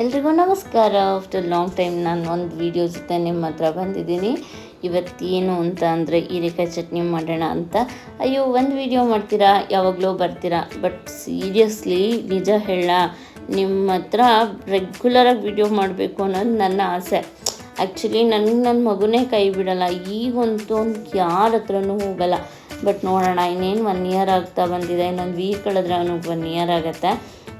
ಎಲ್ರಿಗೂ ನಮಸ್ಕಾರ. After long time ನಾನು ಒಂದು ವೀಡಿಯೋ ಜೊತೆ ನಿಮ್ಮ ಹತ್ರ ಬಂದಿದ್ದೀನಿ. ಇವತ್ತೇನು ಅಂತ ಅಂದರೆ ಹೀರೆಕಾಯಿ ಚಟ್ನಿ ಮಾಡೋಣ ಅಂತ. ಅಯ್ಯೋ, ಒಂದು ವೀಡಿಯೋ ಮಾಡ್ತೀರಾ, ಯಾವಾಗಲೂ ಬರ್ತೀರಾ, ಬಟ್ ಸೀರಿಯಸ್ಲಿ ನಿಜ ಹೇಳ, ನಿಮ್ಮ ಹತ್ರ ರೆಗ್ಯುಲರಾಗಿ ವೀಡಿಯೋ ಮಾಡಬೇಕು ಅನ್ನೋದು ನನ್ನ ಆಸೆ. ಆ್ಯಕ್ಚುಲಿ ನನ್ನ ಮಗುನೇ ಕೈ ಬಿಡಲ್ಲ, ಈಗಂತೂ ಯಾರ ಹತ್ರನೂ ಹೋಗಲ್ಲ. ಬಟ್ ನೋಡೋಣ, ಇನ್ನೇನು 1 ಇಯರ್ ಆಗ್ತಾ ಬಂದಿದೆ, ಇನ್ನೊಂದು ವೀಕ್ ಕಳೆದ್ರೆ ಅವನಿಗೆ 1 ಇಯರ್ ಆಗುತ್ತೆ.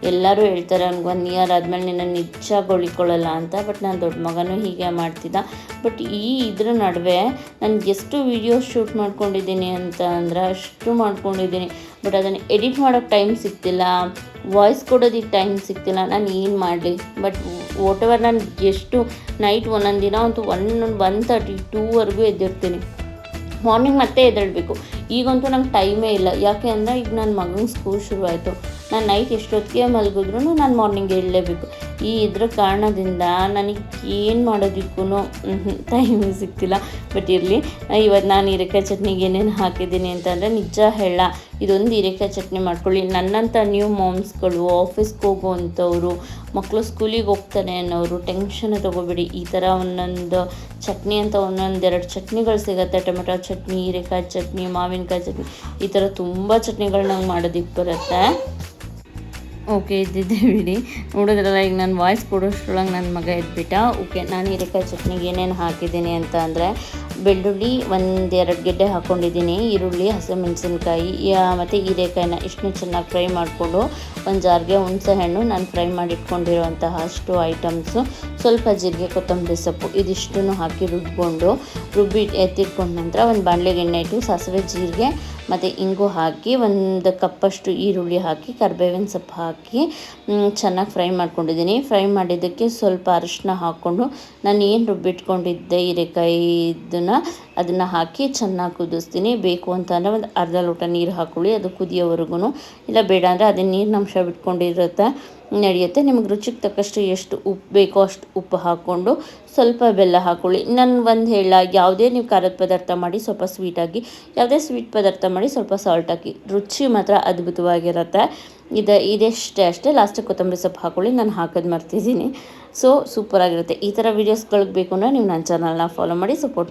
ಎಲ್ಲರೂ ಹೇಳ್ತಾರೆ ಅವ್ನಿಗೆ 1 ಇಯರ್ ಆದಮೇಲೆ ನಿನ್ನ ನಿಜ ಗೊಳಿಕೊಳ್ಳಲ್ಲ ಅಂತ. ಬಟ್ ನಾನು ದೊಡ್ಡ ಮಗನೂ ಹೀಗೆ ಮಾಡ್ತಿದ್ದ. ಬಟ್ ಇದ್ರ ನಡುವೆ ನಾನು ಎಷ್ಟು ವೀಡಿಯೋಸ್ ಶೂಟ್ ಮಾಡ್ಕೊಂಡಿದ್ದೀನಿ ಅಂತ ಅಂದರೆ ಅಷ್ಟು ಮಾಡ್ಕೊಂಡಿದ್ದೀನಿ. ಬಟ್ ಅದನ್ನು ಎಡಿಟ್ ಮಾಡೋಕ್ಕೆ ಟೈಮ್ ಸಿಗ್ತಿಲ್ಲ, ವಾಯ್ಸ್ ಕೊಡೋದಕ್ಕೆ ಟೈಮ್ ಸಿಗ್ತಿಲ್ಲ. ನಾನು ಏನು ಮಾಡಲಿ? ಬಟ್ ವಾಟೆವರ್, ನಾನು ಎಷ್ಟು ನೈಟ್ ಒಂದೊಂದು ದಿನ ಅಂತೂ 1:30-2ವರೆಗೂ ಎದ್ದಿರ್ತೀನಿ. ಮಾರ್ನಿಂಗ್ ಮತ್ತೆ ಎದ್ದೇಳಬೇಕು. ಈಗಂತೂ ನಂಗೆ ಟೈಮೇ ಇಲ್ಲ. ಯಾಕೆ ಅಂದರೆ ಈಗ ನನ್ನ ಮಗನಿಗೆ ಸ್ಕೂಲ್ ಶುರುವಾಯಿತು. ನಾನು ನೈಟ್ ಎಷ್ಟೊತ್ತಿಗೆ ಮಲಗಿದ್ರೂ ನಾನು ಮಾರ್ನಿಂಗ್ ಏಳಲೇಬೇಕು. ಇದ್ರ ಕಾರಣದಿಂದ ನನಗೆ ಏನು ಮಾಡೋದಕ್ಕೂ ಟೈಮೇ ಸಿಗ್ತಿಲ್ಲ. ಬಟ್ ಇರಲಿ, ಇವತ್ತು ನಾನು ಹೀರೆಕಾಯಿ ಚಟ್ನಿಗೆ ಏನೇನು ಹಾಕಿದ್ದೀನಿ ಅಂತಂದರೆ ನಿಜ ಹೇಳ, ಇದೊಂದು ಹೀರೆಕಾಯಿ ಚಟ್ನಿ ಮಾಡ್ಕೊಳ್ಳಿ. ನನ್ನಂಥ ನ್ಯೂ ಮಾಮ್ಸ್ಗಳು, ಆಫೀಸ್ಗೆ ಹೋಗುವಂಥವ್ರು, ಮಕ್ಕಳು ಸ್ಕೂಲಿಗೆ ಹೋಗ್ತಾನೆ ಅನ್ನೋರು ಟೆನ್ಷನ್ ತೊಗೋಬೇಡಿ. ಈ ಥರ ಒಂದೊಂದು ಚಟ್ನಿ ಅಂತ 1-2 ಚಟ್ನಿಗಳು ಸಿಗುತ್ತೆ. ಟೊಮೆಟೊ ಚಟ್ನಿ, ಹೀರೆಕಾಯಿ ಚಟ್ನಿ, ಮಾವಿನಕಾಯಿ ಚಟ್ನಿ, ಈ ಥರ ತುಂಬ ಚಟ್ನಿಗಳು ನಂಗೆ ಮಾಡೋದಕ್ಕೆ ಬರುತ್ತೆ. ಓಕೆ, ಇದ್ದಿದ್ದೆ ಬಿಡಿ. ನೋಡಿದ್ರಲ್ಲ, ಈಗ ನಾನು ವಾಯ್ಸ್ ಕೊಡೋಷ್ಟ್ರೊಳಗೆ ನನ್ನ ಮಗ ಎದ್ಬಿಟ್ಟ. ಓಕೆ, ನಾನು ಹೀರೆಕಾಯಿ ಚಟ್ನಿಗೆ ಏನೇನು ಹಾಕಿದ್ದೀನಿ ಅಂತ ಅಂದರೆ ಬೆಳ್ಳುಳ್ಳಿ 1-2 ಗೆಡ್ಡೆ ಹಾಕ್ಕೊಂಡಿದ್ದೀನಿ, ಈರುಳ್ಳಿ, ಹಸಿಮೆಣಸಿನ್ಕಾಯಿ ಮತ್ತು ಹೀರೆಕಾಯಿನ ಇಷ್ಟನ್ನು ಚೆನ್ನಾಗಿ ಫ್ರೈ ಮಾಡಿಕೊಂಡು ಒಂದು ಜಾರ್ಗೆ ಹುಣಸೆಹಣ್ಣು, ನಾನು ಫ್ರೈ ಮಾಡಿ ಇಟ್ಕೊಂಡಿರುವಂತಹ ಅಷ್ಟು ಐಟಮ್ಸು, ಸ್ವಲ್ಪ ಜೀರಿಗೆ, ಕೊತ್ತಂಬರಿ ಸೊಪ್ಪು, ಇದಿಷ್ಟನ್ನು ಹಾಕಿ ರುಬ್ಬಿ ಎತ್ತಿಟ್ಕೊಂಡ ನಂತರ ಒಂದು ಬಾಣಲೆಗೆ ಎಣ್ಣೆ ಇಟ್ಟು ಸಾಸಿವೆ, ಜೀರಿಗೆ ಮತ್ತು ಇಂಗು ಹಾಕಿ 1 ಕಪ್ಪಷ್ಟು ಈರುಳ್ಳಿ ಹಾಕಿ ಕರಿಬೇವಿನ ಸೊಪ್ಪು ಹಾಕಿ ಚೆನ್ನಾಗಿ ಫ್ರೈ ಮಾಡ್ಕೊಂಡಿದ್ದೀನಿ. ಫ್ರೈ ಮಾಡಿದ್ದಕ್ಕೆ ಸ್ವಲ್ಪ ಅರಿಶಿನ ಹಾಕ್ಕೊಂಡು ನಾನು ಏನು ರುಬ್ಬಿಟ್ಕೊಂಡಿದ್ದೆ ಹೀರೆಕಾಯಿ ಅದನ್ನು ಹಾಕಿ ಚೆನ್ನಾಗಿ ಕುದಿಸ್ತೀನಿ. ಬೇಕು ಅಂತಂದರೆ ಒಂದು ಅರ್ಧ ಲೋಟ ನೀರು ಹಾಕ್ಕೊಳ್ಳಿ, ಅದು ಕುದಿಯೋವರೆಗೂ. ಇಲ್ಲ ಬೇಡ ಅಂದರೆ ಅದೇ ನೀರಿನ ಅಂಶ ಬಿಟ್ಕೊಂಡಿರುತ್ತೆ, ನಡೆಯುತ್ತೆ. ನಿಮಗೆ ರುಚಿಗೆ ತಕ್ಕಷ್ಟು ಎಷ್ಟು ಉಪ್ಪು ಬೇಕೋ ಅಷ್ಟು ಉಪ್ಪು ಹಾಕ್ಕೊಂಡು ಸ್ವಲ್ಪ ಬೆಲ್ಲ ಹಾಕ್ಕೊಳ್ಳಿ. ನಾನು ಒಂದು ಹೇಳ, ಯಾವುದೇ ನೀವು ಖಾರದ ಪದಾರ್ಥ ಮಾಡಿ ಸ್ವಲ್ಪ ಸ್ವೀಟಾಗಿ, ಯಾವುದೇ ಸ್ವೀಟ್ ಪದಾರ್ಥ ಮಾಡಿ ಸ್ವಲ್ಪ ಸಾಲ್ಟ್ ಹಾಕಿ, ರುಚಿ ಮಾತ್ರ ಅದ್ಭುತವಾಗಿರುತ್ತೆ. ಅಷ್ಟೇ. ಲಾಸ್ಟಿಗೆ ಕೊತ್ತಂಬರಿ ಸೊಪ್ಪು ಹಾಕ್ಕೊಳ್ಳಿ, ನಾನು ಹಾಕೋದು ಮರ್ತಿದ್ದೀನಿ. ಸೊ ಸೂಪರಾಗಿರುತ್ತೆ. ಈ ಥರ ವೀಡಿಯೋಸ್ಗಳಿಗೆ ಬೇಕು ಅಂದರೆ ನೀವು ನನ್ನ ಚಾನಲ್ನ ಫಾಲೋ ಮಾಡಿ, ಸಪೋರ್ಟ್